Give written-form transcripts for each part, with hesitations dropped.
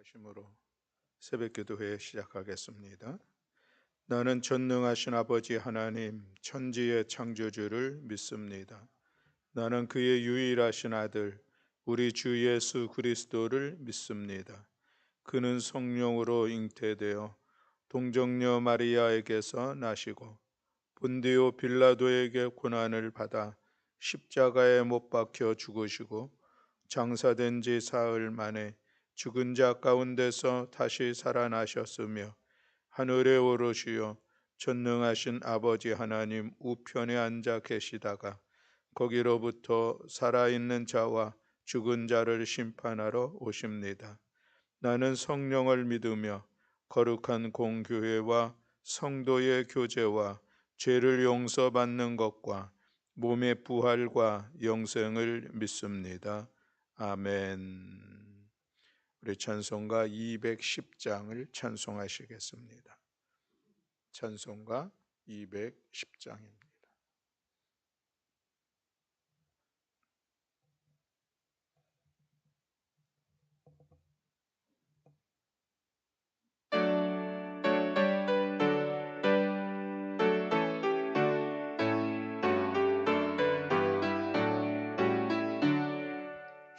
기도하심으로 새벽기도회 시작하겠습니다. 나는 전능하신 아버지 하나님 천지의 창조주를 믿습니다. 나는 그의 유일하신 아들 우리 주 예수 그리스도를 믿습니다. 그는 성령으로 잉태되어 동정녀 마리아에게서 나시고 본디오 빌라도에게 고난을 받아 십자가에 못 박혀 죽으시고 장사된 지 사흘 만에 죽은 자 가운데서 다시 살아나셨으며 하늘에 오르시어 전능하신 아버지 하나님 우편에 앉아 계시다가 거기로부터 살아있는 자와 죽은 자를 심판하러 오십니다. 나는 성령을 믿으며 거룩한 공교회와 성도의 교제와 죄를 용서받는 것과 몸의 부활과 영생을 믿습니다. 아멘. 우리 찬송가 210장을 찬송하시겠습니다. 찬송가 210장입니다.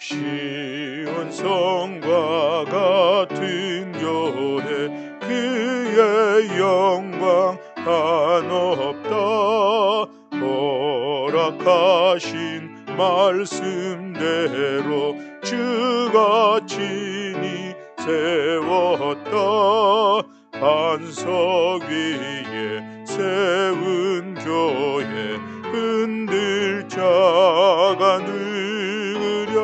시온 성과 같은 교회 그의 영광 한없다. 허락하신 말씀대로 주가 친히 세웠다. 반석 위에 세운 교회 흔들 자가 누구랴.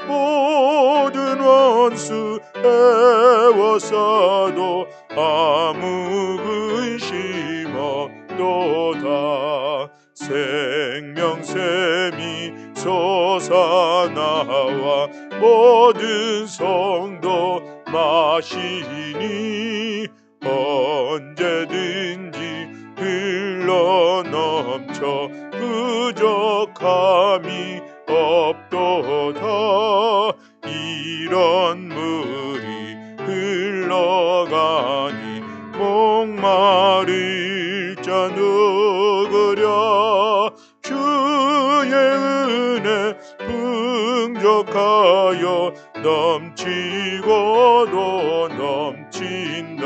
모든 원수 애워싸도 아무 근심 없도다. 생명샘이 솟아나와 모든 성도 마시니 언제든지 흘러넘쳐 부족함이 없도다. 이런 물이 흘러가니 목마를 자 누구랴. 주의 은혜 풍족하여 넘치고도 넘친다.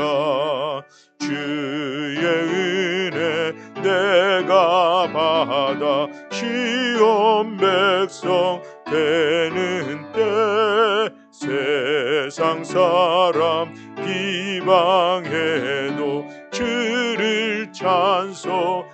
주의 은혜 내가 받아 시온 백성 되는 때 세상 사람 비방해도 주를 찬송하리라.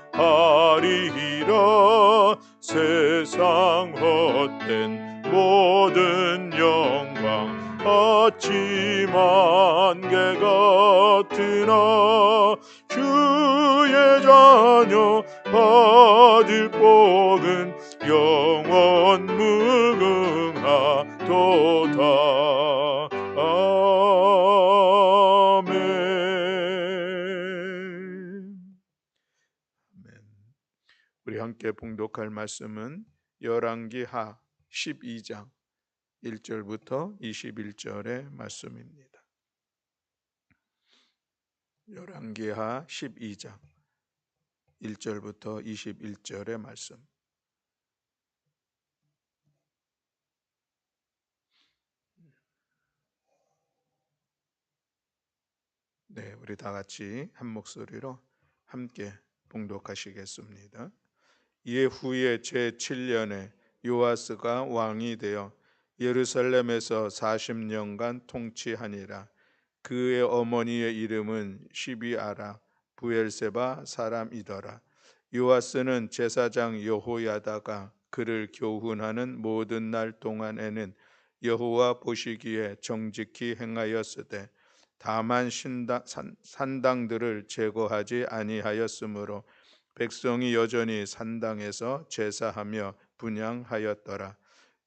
세상 헛된 모든 영광 아침 안개 같으나 주의 자녀 받을 복은 영원 무궁하도다. 아멘. 우리 함께 봉독할 말씀은 열왕기하 12장 1절부터 21절의 말씀입니다. 열왕기하 12장 1절부터 21절의 말씀. 네, 우리 다 같이 한 목소리로 함께 봉독하시겠습니다. 이후에 제7년에 요아스가 왕이 되어 예루살렘에서 40년간 통치하니라. 그의 어머니의 이름은 시비아라 부엘세바 사람이더라. 요아스는 제사장 여호야다가 그를 교훈하는 모든 날 동안에는 여호와 보시기에 정직히 행하였으되 다만 산당들을 제거하지 아니하였으므로 백성이 여전히 산당에서 제사하며 분향하였더라.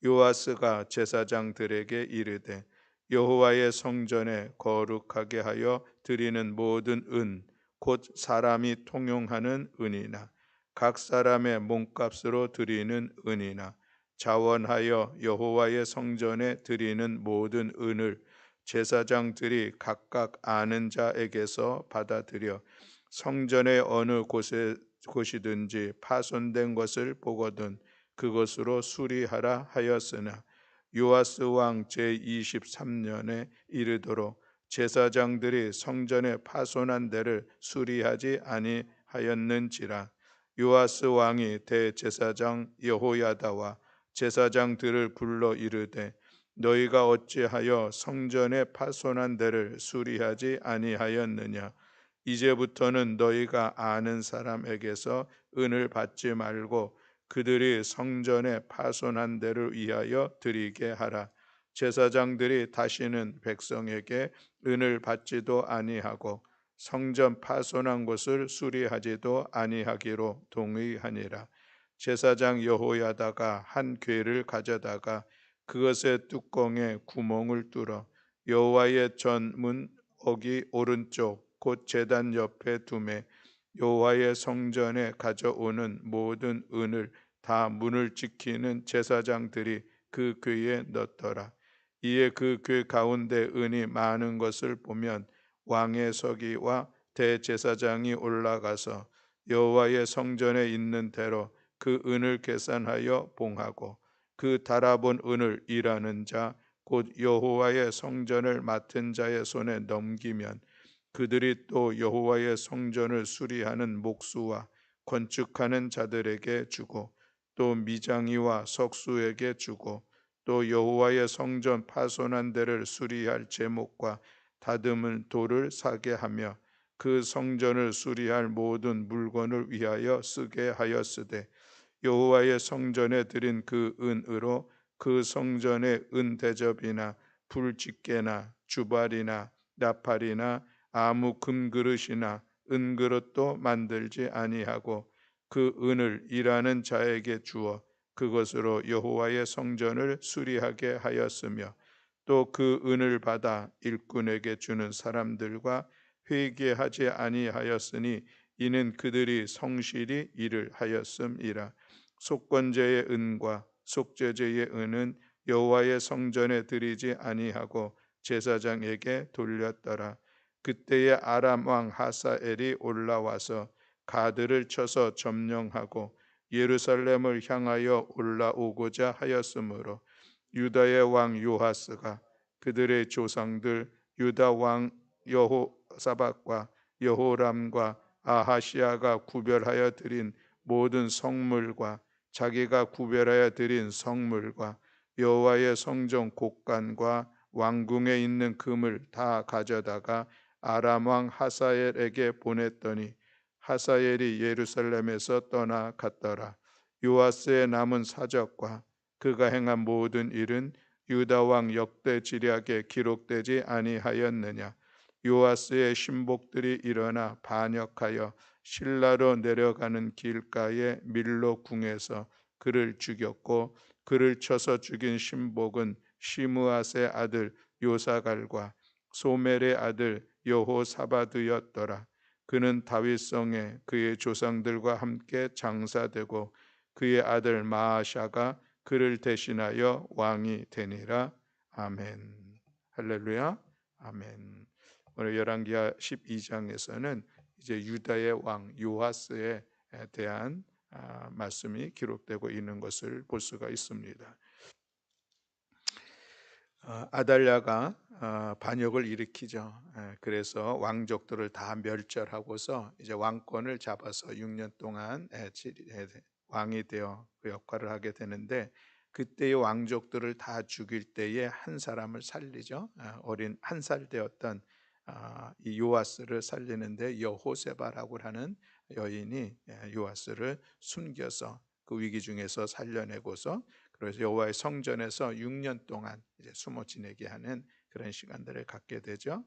요아스가 제사장들에게 이르되 여호와의 성전에 거룩하게 하여 드리는 모든 은 곧 사람이 통용하는 은이나 각 사람의 몸값으로 드리는 은이나 자원하여 여호와의 성전에 드리는 모든 은을 제사장들이 각각 아는 자에게서 받아들여 성전의 어느 곳이든지 파손된 것을 보거든 그것으로 수리하라 하였으나 요아스 왕 제23년에 이르도록 제사장들이 성전의 파손한 데를 수리하지 아니하였는지라. 요아스 왕이 대제사장 여호야다와 제사장들을 불러 이르되 너희가 어찌하여 성전의 파손한 데를 수리하지 아니하였느냐. 이제부터는 너희가 아는 사람에게서 은을 받지 말고 그들이 성전의 파손한 데를 위하여 드리게 하라. 제사장들이 다시는 백성에게 은을 받지도 아니하고 성전 파손한 곳을 수리하지도 아니하기로 동의하니라. 제사장 여호야다가 한 궤를 가져다가 그것의 뚜껑에 구멍을 뚫어 여호와의 전문 어기 오른쪽 곧 제단 옆에 두매 여호와의 성전에 가져오는 모든 은을 다 문을 지키는 제사장들이 그 궤에 넣더라. 이에 그 궤 가운데 은이 많은 것을 보면 왕의 서기와 대제사장이 올라가서 여호와의 성전에 있는 대로 그 은을 계산하여 봉하고 그 달아본 은을 일하는 자 곧 여호와의 성전을 맡은 자의 손에 넘기면 그들이 또 여호와의 성전을 수리하는 목수와 건축하는 자들에게 주고 또 미장이와 석수에게 주고 또 여호와의 성전 파손한 데를 수리할 제목과 다듬은 돌을 사게 하며 그 성전을 수리할 모든 물건을 위하여 쓰게 하였으되 여호와의 성전에 드린 그 은으로 그 성전의 은 대접이나 불집게나 주발이나 나팔이나 아무 금그릇이나 은그릇도 만들지 아니하고 그 은을 일하는 자에게 주어 그것으로 여호와의 성전을 수리하게 하였으며 또 그 은을 받아 일꾼에게 주는 사람들과 회개하지 아니하였으니 이는 그들이 성실히 일을 하였음이라. 속건제의 은과 속죄제의 은은 여호와의 성전에 드리지 아니하고 제사장에게 돌렸더라. 그때에 아람 왕 하사엘이 올라와서 가드를 쳐서 점령하고 예루살렘을 향하여 올라오고자 하였으므로 유다의 왕 요하스가 그들의 조상들 유다 왕 여호사밧과 여호람과 아하시아가 구별하여 드린 모든 성물과 자기가 구별하여 드린 성물과 여호와의 성전 곡간과 왕궁에 있는 금을 다 가져다가 아람 왕 하사엘에게 보냈더니 하사엘이 예루살렘에서 떠나갔더라. 요아스의 남은 사적과 그가 행한 모든 일은 유다 왕 역대 지략에 기록되지 아니하였느냐. 요아스의 신복들이 일어나 반역하여 실라로 내려가는 길가의 밀로 궁에서 그를 죽였고 그를 쳐서 죽인 신복은 시므앗의 아들 요사갈과 소멜의 아들 여호사바드였더라. 그는 다윗성에 그의 조상들과 함께 장사되고 그의 아들 마아샤가 그를 대신하여 왕이 되니라. 아멘. 할렐루야. 아멘. 오늘 열왕기하 12장에서는 이제 유다의 왕 요아스에 대한 말씀이 기록되고 있는 것을 볼 수가 있습니다. 아달랴가 반역을 일으키죠. 그래서 왕족들을 다 멸절하고서 이제 왕권을 잡아서 6년 동안 왕이 되어 그 역할을 하게 되는데 그때의 왕족들을 다 죽일 때에 한 사람을 살리죠. 어린 한 살 되었던 이 요아스를 살리는데 여호세바라고 하는 여인이 요아스를 숨겨서 그 위기 중에서 살려내고서 그래서 여호와의 성전에서 6년 동안 이제 숨어 지내게 하는 그런 시간들을 갖게 되죠.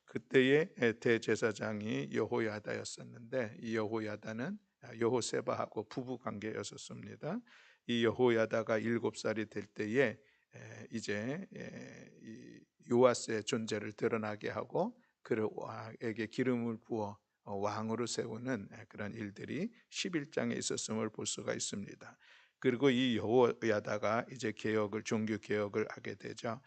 그때의 대제사장이 여호야다였었는데 이 여호야다는 여호세바하고 부부 관계였었습니다. 이 여호야다가 7살이 될 때에 이제 이 요아스의 존재를 드러나게 하고 그에게 기름을 부어 왕으로 세우는 그런 일들이 11장에 있었음을 볼 수가 있습니다. 그리고 이 여호야다가 이제 종교 개혁을 하게 되죠.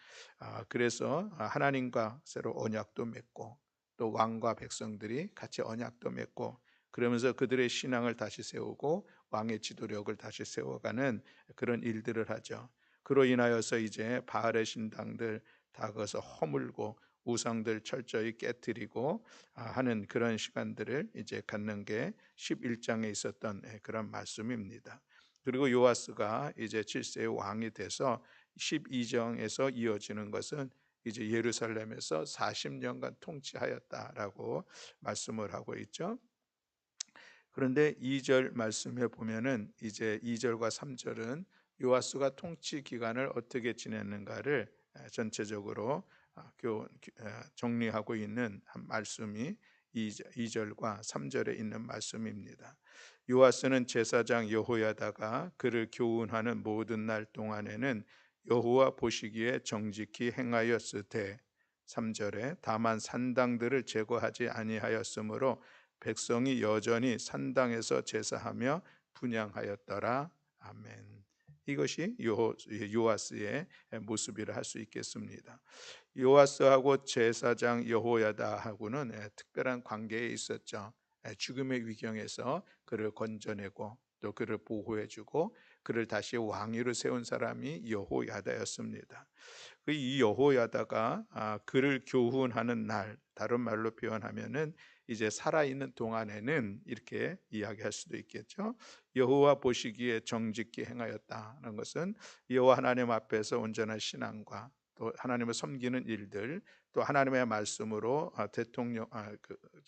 그래서 하나님과 새로 언약도 맺고 또 왕과 백성들이 같이 언약도 맺고 그러면서 그들의 신앙을 다시 세우고 왕의 지도력을 다시 세워가는 그런 일들을 하죠. 그로 인하여서 이제 바알의 신당들 다 거기서 허물고 우상들 철저히 깨뜨리고 하는 그런 시간들을 이제 갖는 게 11장에 있었던 그런 말씀입니다. 그리고 요아스가 이제 7세의 왕이 돼서 12장에서 이어지는 것은 이제 예루살렘에서 40년간 통치하였다라고 말씀을 하고 있죠. 그런데 2절 말씀해 보면은 이제 2절과 3절은 요아스가 통치 기간을 어떻게 지냈는가를 전체적으로 정리하고 있는 한 말씀이 2절과 3절에 있는 말씀입니다. 요아스는 제사장 여호야다가 그를 교훈하는 모든 날 동안에는 여호와 보시기에 정직히 행하였으되 3절에 다만 산당들을 제거하지 아니하였으므로 백성이 여전히 산당에서 제사하며 분향하였더라. 아멘. 이것이 요아스의 모습이라 할 수 있겠습니다. 요아스하고 제사장 여호야다하고는 특별한 관계에 있었죠. 죽음의 위경에서 그를 건져내고 또 그를 보호해주고 그를 다시 왕위로 세운 사람이 여호야다였습니다. 이 여호야다가 그를 교훈하는 날, 다른 말로 표현하면은 이제 살아있는 동안에는 이렇게 이야기할 수도 있겠죠. 여호와 보시기에 정직히 행하였다는 것은 여호와 하나님 앞에서 온전한 신앙과 또 하나님을 섬기는 일들, 또 하나님의 말씀으로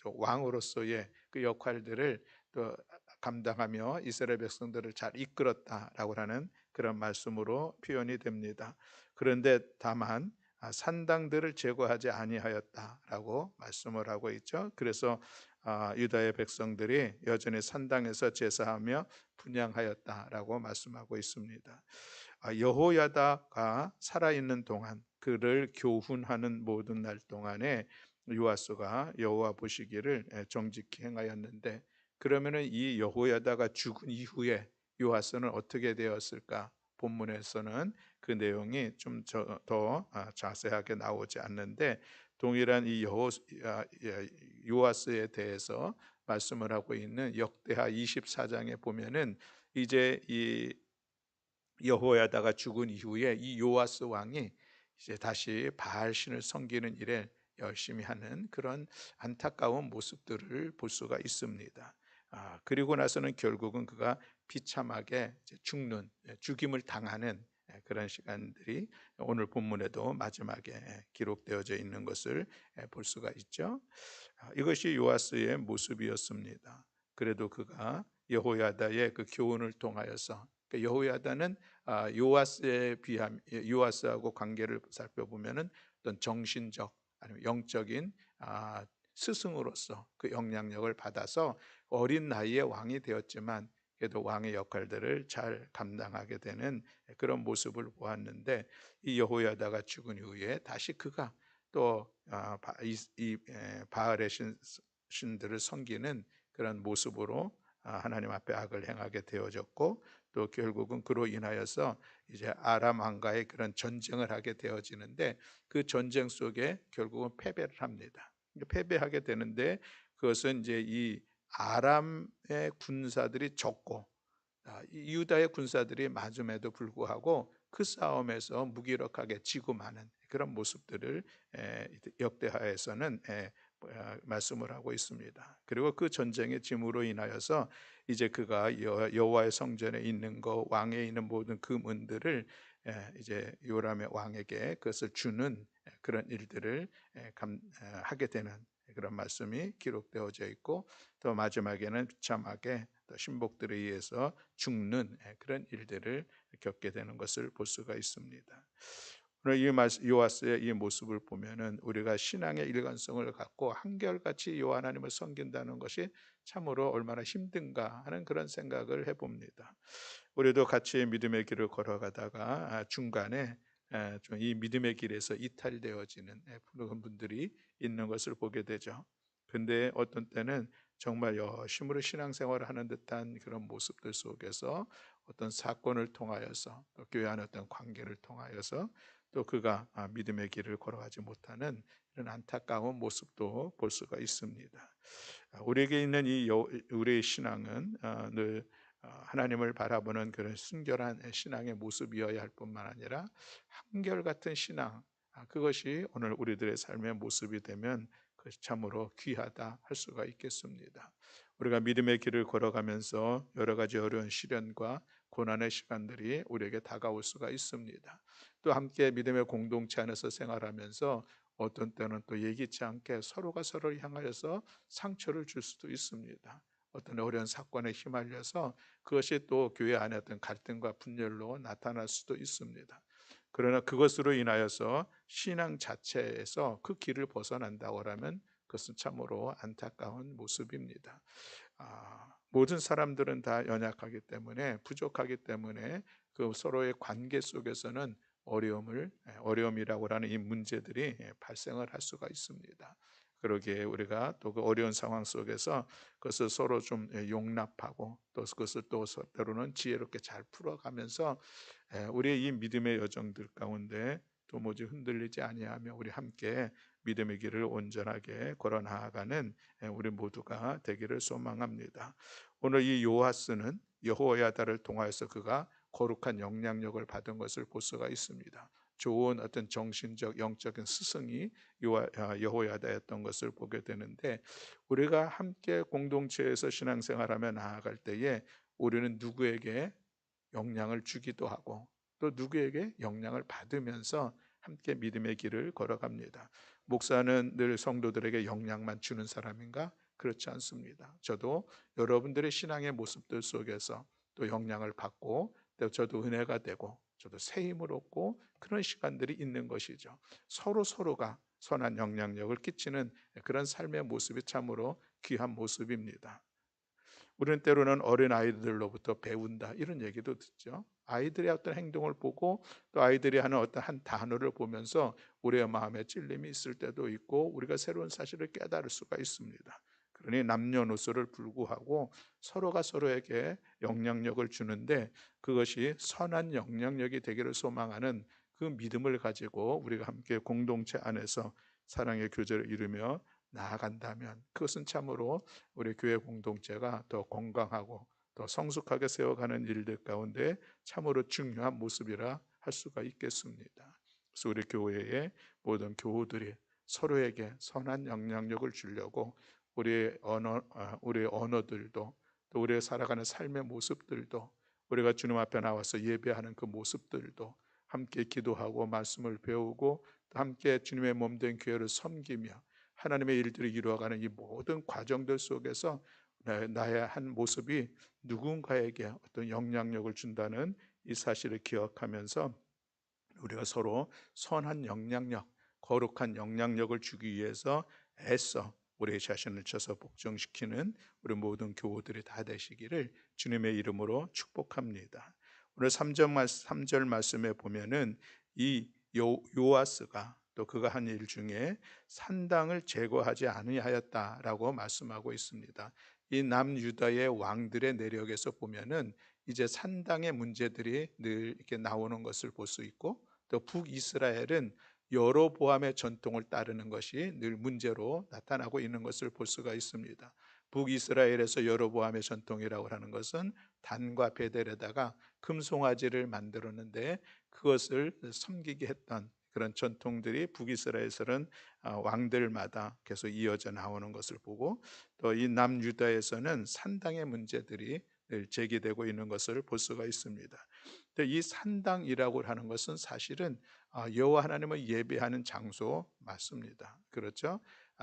왕으로서의 그 역할들을 또 감당하며 이스라엘 백성들을 잘 이끌었다라고 하는 그런 말씀으로 표현이 됩니다. 그런데 다만 산당들을 제거하지 아니하였다라고 말씀을 하고 있죠. 그래서 유다의 백성들이 여전히 산당에서 제사하며 분향하였다라고 말씀하고 있습니다. 여호야다가 살아있는 동안 그를 교훈하는 모든 날 동안에 요아스가 여호와 보시기를 정직히 행하였는데, 그러면은 이 여호야다가 죽은 이후에 요아스는 어떻게 되었을까? 본문에서는 그 내용이 좀 더 자세하게 나오지 않는데, 동일한 이 요아스에 대해서 말씀을 하고 있는 역대하 24장에 보면은 이제 이 여호야다가 죽은 이후에 이 요아스 왕이 이제 다시 바알 신을 섬기는 일에 열심히 하는 그런 안타까운 모습들을 볼 수가 있습니다. 그리고 나서는 결국은 그가 비참하게 죽임을 당하는 그런 시간들이 오늘 본문에도 마지막에 기록되어져 있는 것을 볼 수가 있죠. 이것이 요아스의 모습이었습니다. 그래도 그가 여호야다의 그 교훈을 통하여서, 여호야다는 요아스에 비하면 요아스하고 관계를 살펴보면은 어떤 정신적 아니면 영적인 스승으로서 그 영향력을 받아서 어린 나이에 왕이 되었지만 그래도 왕의 역할들을 잘 감당하게 되는 그런 모습을 보았는데, 이 여호야다가 죽은 이후에 다시 그가 또 바알의 신들을 섬기는 그런 모습으로 하나님 앞에 악을 행하게 되어졌고, 또 결국은 그로 인하여서 이제 아람 왕과의 그런 전쟁을 하게 되어지는데, 그 전쟁 속에 결국은 패배를 합니다. 패배하게 되는데, 그것은 이제 이 아람의 군사들이 적고 유다의 군사들이 맞음에도 불구하고 그 싸움에서 무기력하게 지고 마는 그런 모습들을 역대하에서는 말씀을 하고 있습니다. 그리고 그 전쟁의 짐으로 인하여서 이제 그가 여호와의 성전에 있는 것, 왕에 있는 모든 금은들을 이제 요람의 왕에게 그것을 주는 그런 일들을 하게 되는 그런 말씀이 기록되어져 있고, 또 마지막에는 비참하게 또 신복들에 의해서 죽는 그런 일들을 겪게 되는 것을 볼 수가 있습니다. 오늘 이 요아스의 이 모습을 보면은 우리가 신앙의 일관성을 갖고 한결같이 여호와 하나님을 섬긴다는 것이 참으로 얼마나 힘든가 하는 그런 생각을 해봅니다. 우리도 같이 믿음의 길을 걸어가다가 중간에 좀 이 믿음의 길에서 이탈되어지는 그런 분들이 있는 것을 보게 되죠. 근데 어떤 때는 정말 열심으로 신앙생활을 하는 듯한 그런 모습들 속에서 어떤 사건을 통하여서 또 교회 안의 어떤 관계를 통하여서 또 그가 믿음의 길을 걸어가지 못하는 이런 안타까운 모습도 볼 수가 있습니다. 우리에게 있는 우리의 신앙은 늘 하나님을 바라보는 그런 순결한 신앙의 모습이어야 할 뿐만 아니라 한결같은 신앙, 그것이 오늘 우리들의 삶의 모습이 되면 그것이 참으로 귀하다 할 수가 있겠습니다. 우리가 믿음의 길을 걸어가면서 여러 가지 어려운 시련과 고난의 시간들이 우리에게 다가올 수가 있습니다. 또 함께 믿음의 공동체 안에서 생활하면서 어떤 때는 또 예기치 않게 서로가 서로를 향하여서 상처를 줄 수도 있습니다. 어떤 어려운 사건에 휘말려서 그것이 또 교회 안에 어떤 갈등과 분열로 나타날 수도 있습니다. 그러나 그것으로 인하여서 신앙 자체에서 그 길을 벗어난다고 하면 그것은 참으로 안타까운 모습입니다. 모든 사람들은 다 연약하기 때문에, 부족하기 때문에 그 서로의 관계 속에서는 어려움이라고 하는 이 문제들이 발생을 할 수가 있습니다. 그러기에 우리가 또 그 어려운 상황 속에서 그것을 서로 좀 용납하고 또 그것을 또 때로는 지혜롭게 잘 풀어가면서 우리의 이 믿음의 여정들 가운데 도무지 흔들리지 아니하며 우리 함께 믿음의 길을 온전하게 걸어 나아가는 우리 모두가 되기를 소망합니다. 오늘 이 요아스는 여호야다를 통하여서 그가 거룩한 영향력을 받은 것을 볼 수가 있습니다. 좋은 어떤 정신적 영적인 스승이 여호야다였던 것을 보게 되는데, 우리가 함께 공동체에서 신앙생활하며 나아갈 때에 우리는 누구에게 영향을 주기도 하고 또 누구에게 영향을 받으면서 함께 믿음의 길을 걸어갑니다. 목사는 늘 성도들에게 영향만 주는 사람인가? 그렇지 않습니다. 저도 여러분들의 신앙의 모습들 속에서 또 영향을 받고 또 저도 은혜가 되고 저도 새 힘을 얻고 그런 시간들이 있는 것이죠. 서로가 선한 영향력을 끼치는 그런 삶의 모습이 참으로 귀한 모습입니다. 우리는 때로는 어린 아이들로부터 배운다 이런 얘기도 듣죠. 아이들의 어떤 행동을 보고 또 아이들이 하는 어떤 한 단어를 보면서 우리의 마음에 찔림이 있을 때도 있고 우리가 새로운 사실을 깨달을 수가 있습니다. 그러니 남녀노소를 불구하고 서로가 서로에게 영향력을 주는데 그것이 선한 영향력이 되기를 소망하는 그 믿음을 가지고 우리가 함께 공동체 안에서 사랑의 교제를 이루며 나아간다면 그것은 참으로 우리 교회 공동체가 더 건강하고 더 성숙하게 세워가는 일들 가운데 참으로 중요한 모습이라 할 수가 있겠습니다. 그래서 우리 교회의 모든 교우들이 서로에게 선한 영향력을 주려고 우리의 언어들도 또 우리의 살아가는 삶의 모습들도 우리가 주님 앞에 나와서 예배하는 그 모습들도 함께 기도하고 말씀을 배우고 또 함께 주님의 몸된 교회를 섬기며 하나님의 일들을 이루어가는 이 모든 과정들 속에서 나의 한 모습이 누군가에게 어떤 영향력을 준다는 이 사실을 기억하면서 우리가 서로 선한 영향력, 거룩한 영향력을 주기 위해서 애써 우리 자신을 쳐서 복종시키는 우리 모든 교우들이 다 되시기를 주님의 이름으로 축복합니다. 오늘 3절 말씀에 보면은 이 요아스가 또 그가 한 일 중에 산당을 제거하지 아니하였다라고 말씀하고 있습니다. 이 남유다의 왕들의 내력에서 보면은 이제 산당의 문제들이 늘 이렇게 나오는 것을 볼 수 있고 또 북이스라엘은 여로보암의 전통을 따르는 것이 늘 문제로 나타나고 있는 것을 볼 수가 있습니다. 북이스라엘에서 여로보암의 전통이라고 하는 것은 단과 베델에다가 금송아지를 만들었는데 그것을 섬기게 했던 그런 전통들이 북이스라엘에서는 왕들마다 계속 이어져 나오는 것을 보고 또 이 남유다에서는 산당의 문제들이 늘 제기되고 있는 것을 볼 수가 있습니다. 이 산당이라고 하는 것은 사실은 여호와 하나님을 예배하는 장소 맞습니다. 그렇죠?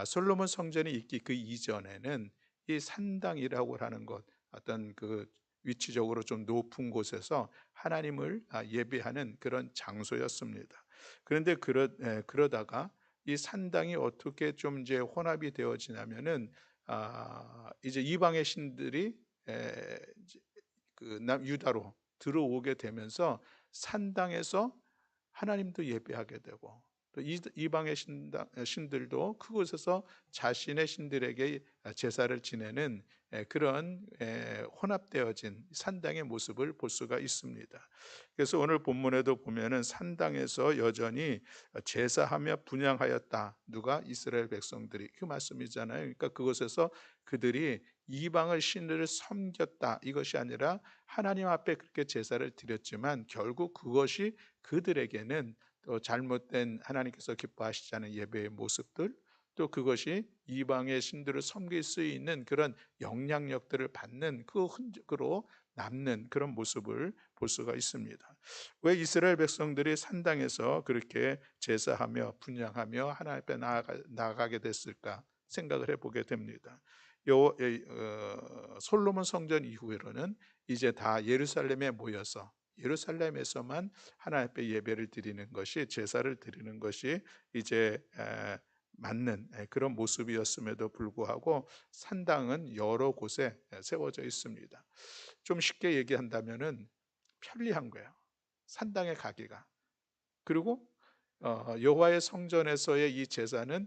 솔로몬 성전이 있기 그 이전에는 이 산당이라고 하는 것 어떤 그 위치적으로 좀 높은 곳에서 하나님을 예배하는 그런 장소였습니다. 그런데 그러다가 이 산당이 어떻게 좀 이제 혼합이 되어지냐면은 이제 이방의 신들이 이제 그 유다로 들어오게 되면서 산당에서 하나님도 예배하게 되고 또 이방의 신들도 그곳에서 자신의 신들에게 제사를 지내는 그런 혼합되어진 산당의 모습을 볼 수가 있습니다. 그래서 오늘 본문에도 보면은 산당에서 여전히 제사하며 분향하였다. 누가? 이스라엘 백성들이. 그 말씀이잖아요. 그러니까 그곳에서 그들이 이방을 신들을 섬겼다. 이것이 아니라 하나님 앞에 그렇게 제사를 드렸지만 결국 그것이 그들에게는 또 잘못된 하나님께서 기뻐하시지 않은 예배의 모습들, 또 그것이 이방의 신들을 섬길 수 있는 그런 영향력들을 받는 그 흔적으로 남는 그런 모습을 볼 수가 있습니다. 왜 이스라엘 백성들이 산당에서 그렇게 제사하며 분향하며 하나님 앞에 나아가게 됐을까 생각을 해보게 됩니다. 솔로몬 성전 이후로는 이제 다 예루살렘에 모여서 예루살렘에서만 하나님 앞에 예배를 드리는 것이, 제사를 드리는 것이 이제 맞는 그런 모습이었음에도 불구하고 산당은 여러 곳에 세워져 있습니다. 좀 쉽게 얘기한다면은 편리한 거예요. 산당에 가기가. 그리고 여호와의 성전에서의 이 제사는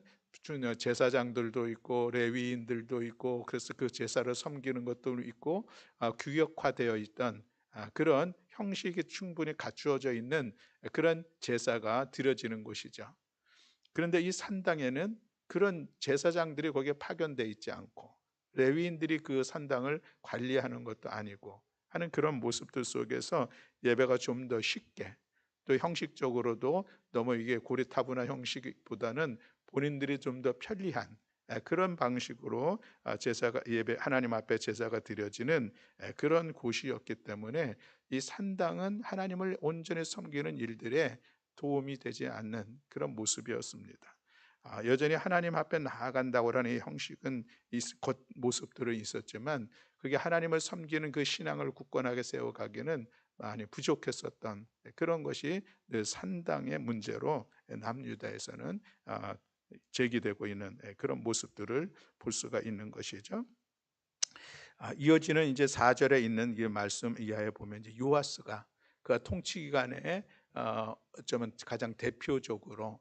제사장들도 있고 레위인들도 있고, 그래서 그 제사를 섬기는 것도 있고 규격화되어 있던 그런 형식이 충분히 갖추어져 있는 그런 제사가 드려지는 곳이죠. 그런데 이 산당에는 그런 제사장들이 거기에 파견돼 있지 않고 레위인들이 그 산당을 관리하는 것도 아니고 하는 그런 모습들 속에서 예배가 좀 더 쉽게, 또 형식적으로도 너무 이게 고리타분한 형식보다는 본인들이 좀 더 편리한 그런 방식으로 제사가, 예배, 하나님 앞에 제사가 드려지는 그런 곳이었기 때문에 이 산당은 하나님을 온전히 섬기는 일들에 도움이 되지 않는 그런 모습이었습니다. 여전히 하나님 앞에 나아간다고 하는 이 형식은 겉 모습들은 있었지만 그게 하나님을 섬기는 그 신앙을 굳건하게 세워가기는 많이 부족했었던 그런 것이 늘 산당의 문제로 남유다에서는 제기되고 있는 그런 모습들을 볼 수가 있는 것이죠. 이어지는 이제 4절에 있는 이 말씀 이하에 보면 이제 요아스가 그 통치 기간에 어쩌면 가장 대표적으로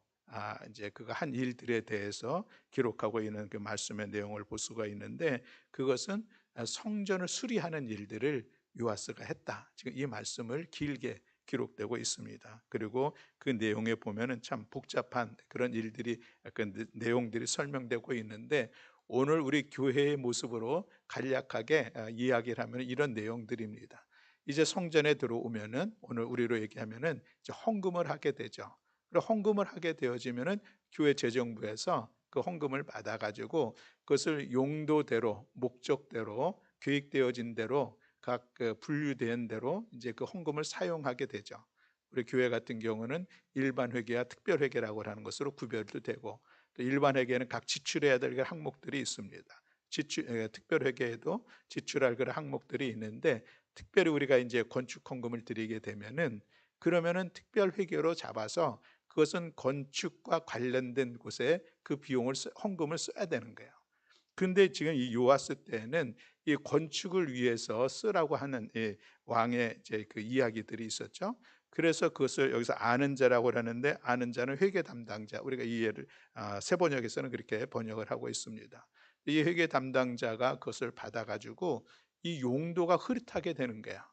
이제 그가 한 일들에 대해서 기록하고 있는 그 말씀의 내용을 볼 수가 있는데, 그것은 성전을 수리하는 일들을 요아스가 했다. 지금 이 말씀을 길게 기록되고 있습니다. 그리고 그 내용에 보면은 참 복잡한 그런 일들이, 그 내용들이 설명되고 있는데, 오늘 우리 교회의 모습으로 간략하게 이야기를 하면 이런 내용들입니다. 이제 성전에 들어오면은, 오늘 우리로 얘기하면은 이제 헌금을 하게 되죠. 그리고 헌금을 하게 되어지면은 교회 재정부에서 그 헌금을 받아 가지고 그것을 용도대로, 목적대로, 계획되어진 대로 각 그 분류된 대로 이제 그 헌금을 사용하게 되죠. 우리 교회 같은 경우는 일반 회계와 특별 회계라고 하는 것으로 구별도 되고, 또 일반 회계는 각 지출해야 될 항목들이 있습니다. 특별 회계에도 지출할 그런 항목들이 있는데, 특별히 우리가 이제 건축 헌금을 드리게 되면은 그러면은 특별 회계로 잡아서 그것은 건축과 관련된 곳에 그 비용을 헌금을 써야 되는 거예요. 근데 지금 이 요아스 때에는 이 건축을 위해서 쓰라고 하는 왕의 이제 그 이야기들이 있었죠. 그래서 그것을 여기서 아는 자라고 하는데, 아는 자는 회계 담당자. 우리가 이 예를 세번역에서는 그렇게 번역을 하고 있습니다. 이 회계 담당자가 그것을 받아 가지고 이 용도가 흐릿하게 되는 거야.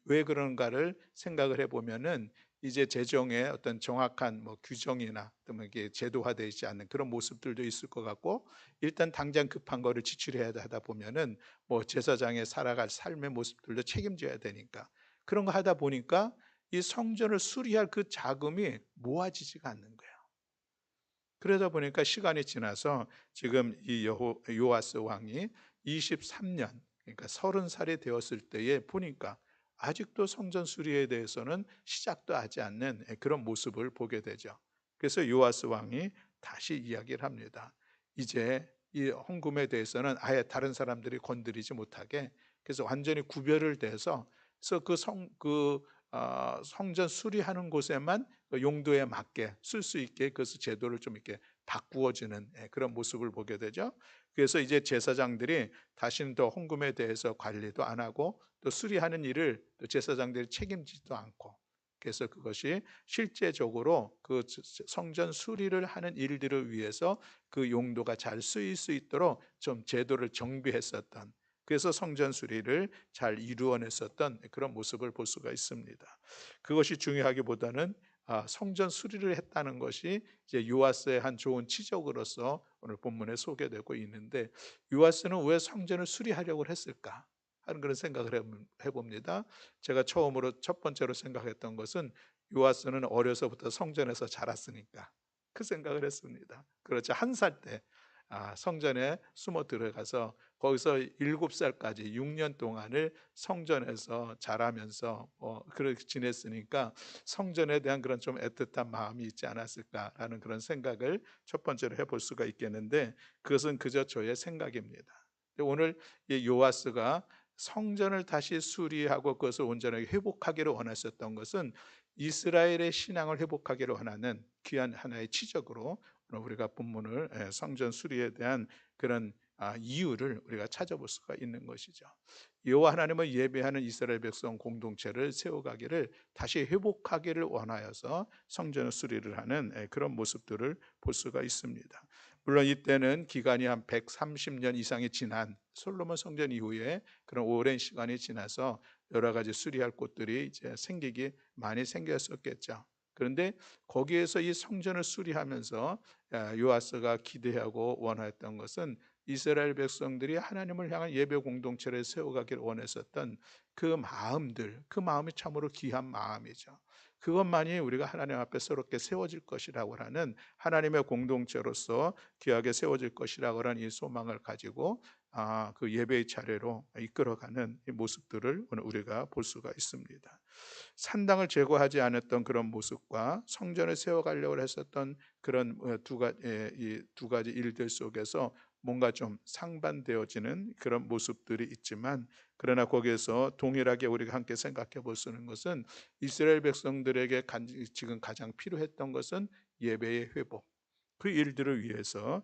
왜 그런가를 생각을 해보면은 이제 재정의 어떤 정확한 뭐 규정이나 또 뭐 이게 제도화되어 있지 않는 그런 모습들도 있을 것 같고, 일단 당장 급한 거를 지출해야 하다 보면은 뭐 제사장의 살아갈 삶의 모습들도 책임져야 되니까, 그런 거 하다 보니까 이 성전을 수리할 그 자금이 모아지지가 않는 거예요. 그러다 보니까 시간이 지나서 지금 이 요아스 왕이 23년, 그러니까 30살이 되었을 때에 보니까 아직도 성전 수리에 대해서는 시작도 하지 않는 그런 모습을 보게 되죠. 그래서 요아스 왕이 다시 이야기를 합니다. 이제 이 헌금에 대해서는 아예 다른 사람들이 건드리지 못하게, 그래서 완전히 구별을 돼서, 그래서 성전 수리하는 곳에만 그 용도에 맞게 쓸 수 있게 그것을 제도를 좀 이렇게 바꾸어지는 그런 모습을 보게 되죠. 그래서 이제 제사장들이 다시는 더 헌금에 대해서 관리도 안 하고 또 수리하는 일을 또 제사장들이 책임지지도 않고, 그래서 그것이 실제적으로 그 성전 수리를 하는 일들을 위해서 그 용도가 잘 쓰일 수 있도록 좀 제도를 정비했었던, 그래서 성전 수리를 잘 이루어냈었던 그런 모습을 볼 수가 있습니다. 그것이 중요하기보다는 성전 수리를 했다는 것이 이제 요아스의 한 좋은 치적으로서 오늘 본문에 소개되고 있는데, 요아스는 왜 성전을 수리하려고 했을까 하는 그런 생각을 해봅니다. 제가 처음으로 첫 번째로 생각했던 것은 요아스는 어려서부터 성전에서 자랐으니까 그 생각을 했습니다. 그렇죠. 한 살 때 성전에 숨어 들어가서 거기서 7살까지 6년 동안을 성전에서 자라면서 그렇게 지냈으니까 성전에 대한 그런 좀 애틋한 마음이 있지 않았을까라는 그런 생각을 첫 번째로 해볼 수가 있겠는데, 그것은 그저 저의 생각입니다. 오늘 이 요아스가 성전을 다시 수리하고 그것을 온전하게 회복하기를 원하셨던 것은 이스라엘의 신앙을 회복하기를 원하는 귀한 하나의 치적으로 오늘 우리가 본문을 성전 수리에 대한 그런 이유를 우리가 찾아볼 수가 있는 것이죠. 여호와 하나님을 예배하는 이스라엘 백성 공동체를 세워가기를 다시 회복하기를 원하여서 성전 수리를 하는 그런 모습들을 볼 수가 있습니다. 물론 이때는 기간이 한 130년 이상이 지난 솔로몬 성전 이후에 그런 오랜 시간이 지나서 여러 가지 수리할 곳들이 이제 많이 생겼었겠죠. 그런데 거기에서 이 성전을 수리하면서 요아스가 기대하고 원했던 것은 이스라엘 백성들이 하나님을 향한 예배 공동체를 세워가기를 원했었던 그 마음들, 그 마음이 참으로 귀한 마음이죠. 그것만이 우리가 하나님 앞에 새롭게 세워질 것이라고 하는, 하나님의 공동체로서 귀하게 세워질 것이라고 하는 이 소망을 가지고 그 예배의 차례로 이끌어가는 이 모습들을 오늘 우리가 볼 수가 있습니다. 산당을 제거하지 않았던 그런 모습과 성전을 세워가려고 했었던 그런 이두 가지 일들 속에서 뭔가 좀 상반되어지는 그런 모습들이 있지만, 그러나 거기에서 동일하게 우리가 함께 생각해 볼 수 있는 것은 이스라엘 백성들에게 지금 가장 필요했던 것은 예배의 회복, 그 일들을 위해서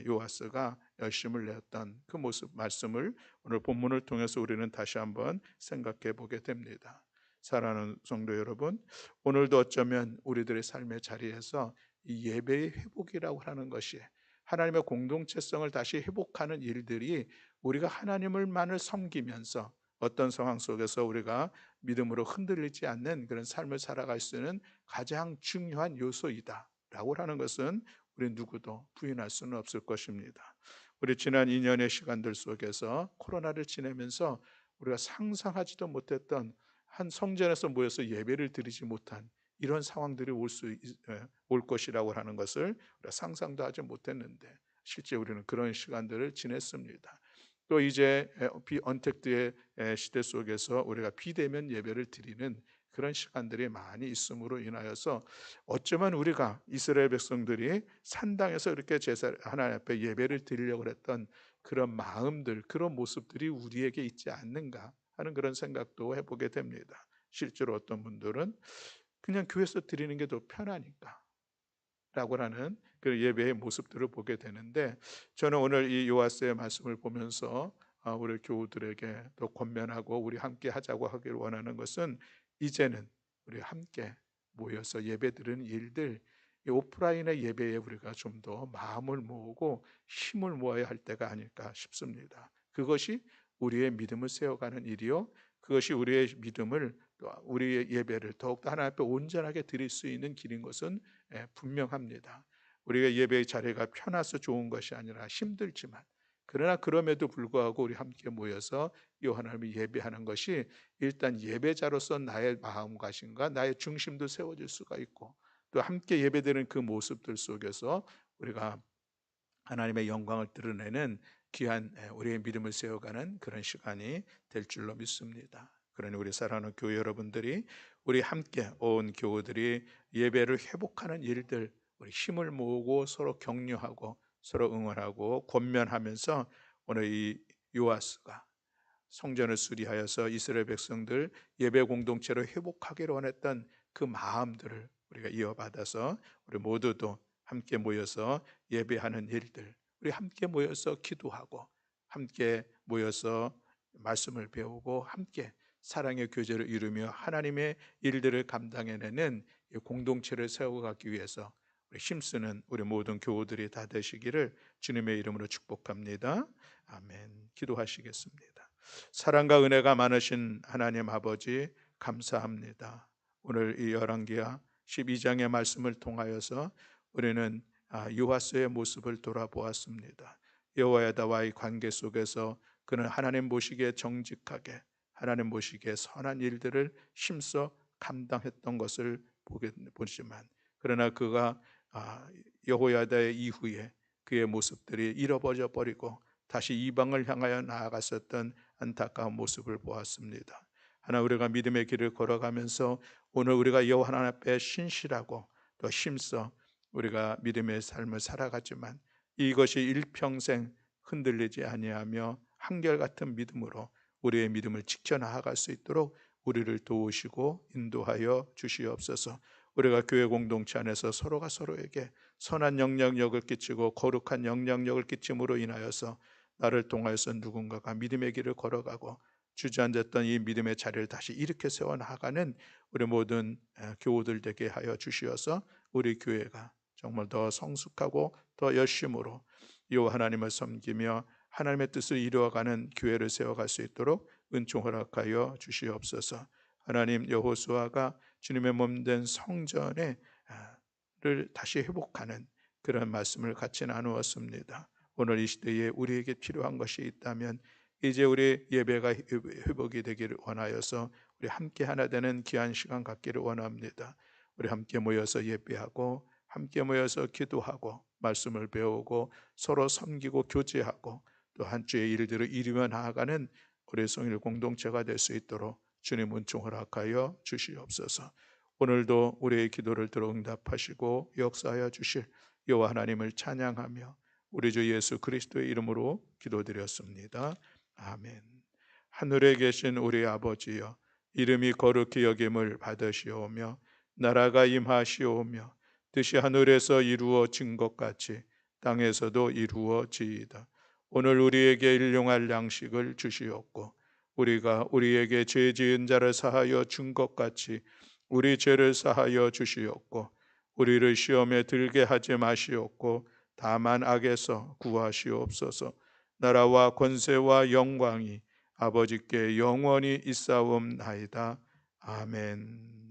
요아스가 열심을 내었던 그 모습 말씀을 오늘 본문을 통해서 우리는 다시 한번 생각해 보게 됩니다. 사랑하는 성도 여러분, 오늘도 어쩌면 우리들의 삶의 자리에서 이 예배의 회복이라고 하는 것이, 하나님의 공동체성을 다시 회복하는 일들이 우리가 하나님을만을 섬기면서 어떤 상황 속에서 우리가 믿음으로 흔들리지 않는 그런 삶을 살아갈 수 있는 가장 중요한 요소이다라고 하는 것은 우리 누구도 부인할 수는 없을 것입니다. 우리 지난 2년의 시간들 속에서 코로나를 지내면서 우리가 상상하지도 못했던 한 성전에서 모여서 예배를 드리지 못한 이런 상황들이 올 것이라고 하는 것을 우리가 상상도 하지 못했는데, 실제 우리는 그런 시간들을 지냈습니다. 또 이제 비언택트의 시대 속에서 우리가 비대면 예배를 드리는 그런 시간들이 많이 있음으로 인하여서 어쩌면 우리가 이스라엘 백성들이 산당에서 이렇게 하나님 앞에 예배를 드리려고 했던 그런 마음들, 그런 모습들이 우리에게 있지 않는가 하는 그런 생각도 해보게 됩니다. 실제로 어떤 분들은 그냥 교회에서 드리는 게 더 편하니까 라고 하는 그 예배의 모습들을 보게 되는데, 저는 오늘 이 요아스의 말씀을 보면서 우리 교우들에게 더 권면하고 우리 함께 하자고 하기를 원하는 것은, 이제는 우리 함께 모여서 예배드리는 일들, 이 오프라인의 예배에 우리가 좀 더 마음을 모으고 힘을 모아야 할 때가 아닐까 싶습니다. 그것이 우리의 믿음을 세워가는 일이요, 그것이 우리의 믿음을, 또 우리의 예배를 더욱더 하나님 앞에 온전하게 드릴 수 있는 길인 것은 분명합니다. 우리가 예배의 자리가 편해서 좋은 것이 아니라 힘들지만, 그러나 그럼에도 불구하고 우리 함께 모여서 이 하나님을 예배하는 것이 일단 예배자로서 나의 마음가짐과 나의 중심도 세워질 수가 있고, 또 함께 예배드리는 그 모습들 속에서 우리가 하나님의 영광을 드러내는 귀한 우리의 믿음을 세워가는 그런 시간이 될 줄로 믿습니다. 그러니 우리 사랑하는 교회 여러분들이, 우리 함께 온 교우들이 예배를 회복하는 일들, 우리 힘을 모으고 서로 격려하고 서로 응원하고 권면하면서 오늘 이 요아스가 성전을 수리하여서 이스라엘 백성들 예배 공동체로 회복하기를 원했던 그 마음들을 우리가 이어받아서 우리 모두도 함께 모여서 예배하는 일들, 우리 함께 모여서 기도하고 함께 모여서 말씀을 배우고 함께 사랑의 교제를 이루며 하나님의 일들을 감당해내는 이 공동체를 세워가기 위해서 우리 힘쓰는 우리 모든 교우들이 다 되시기를 주님의 이름으로 축복합니다. 아멘. 기도하시겠습니다. 사랑과 은혜가 많으신 하나님 아버지 감사합니다. 오늘 이 열왕기하 12장의 말씀을 통하여서 우리는 요하스의 모습을 돌아보았습니다. 여호야다와의 관계 속에서 그는 하나님 보시기에 정직하게, 하나님 보시기에 선한 일들을 힘써 감당했던 것을 보지만, 그러나 그가 여호야다의 이후에 그의 모습들이 잃어버려 버리고 다시 이방을 향하여 나아갔었던 안타까운 모습을 보았습니다. 하나 우리가 믿음의 길을 걸어가면서 오늘 우리가 여호와 하나님 앞에 신실하고 또 힘써 우리가 믿음의 삶을 살아가지만 이것이 일평생 흔들리지 아니하며 한결같은 믿음으로 우리의 믿음을 지켜나갈 수 있도록 우리를 도우시고 인도하여 주시옵소서. 우리가 교회 공동체 안에서 서로가 서로에게 선한 영향력을 끼치고 거룩한 영향력을 끼침으로 인하여서 나를 통하여서 누군가가 믿음의 길을 걸어가고 주저앉았던 이 믿음의 자리를 다시 일으켜 세워나가는 우리 모든 교우들 되게 하여 주시어서 우리 교회가 정말 더 성숙하고 더 열심으로 여호와 하나님을 섬기며 하나님의 뜻을 이루어가는 교회를 세워갈 수 있도록 은총 허락하여 주시옵소서. 하나님, 여호수아가 주님의 몸된 성전을 다시 회복하는 그런 말씀을 같이 나누었습니다. 오늘 이 시대에 우리에게 필요한 것이 있다면 이제 우리 예배가 회복이 되기를 원하여서 우리 함께 하나 되는 귀한 시간 갖기를 원합니다. 우리 함께 모여서 예배하고 함께 모여서 기도하고 말씀을 배우고 서로 섬기고 교제하고 또 한 주의 일들을 이루며 나아가는 우리 성일 공동체가 될 수 있도록 주님 은총 허락하여 주시옵소서. 오늘도 우리의 기도를 들어 응답하시고 역사하여 주실 여호와 하나님을 찬양하며 우리 주 예수 그리스도의 이름으로 기도드렸습니다. 아멘. 하늘에 계신 우리 아버지여, 이름이 거룩히 여김을 받으시오며 나라가 임하시오며 뜻이 하늘에서 이루어진 것 같이 땅에서도 이루어지이다. 오늘 우리에게 일용할 양식을 주시옵고 우리가 우리에게 죄 지은 자를 사하여 준 것 같이 우리 죄를 사하여 주시옵고 우리를 시험에 들게 하지 마시옵고 다만 악에서 구하시옵소서. 나라와 권세와 영광이 아버지께 영원히 있사옵나이다. 아멘.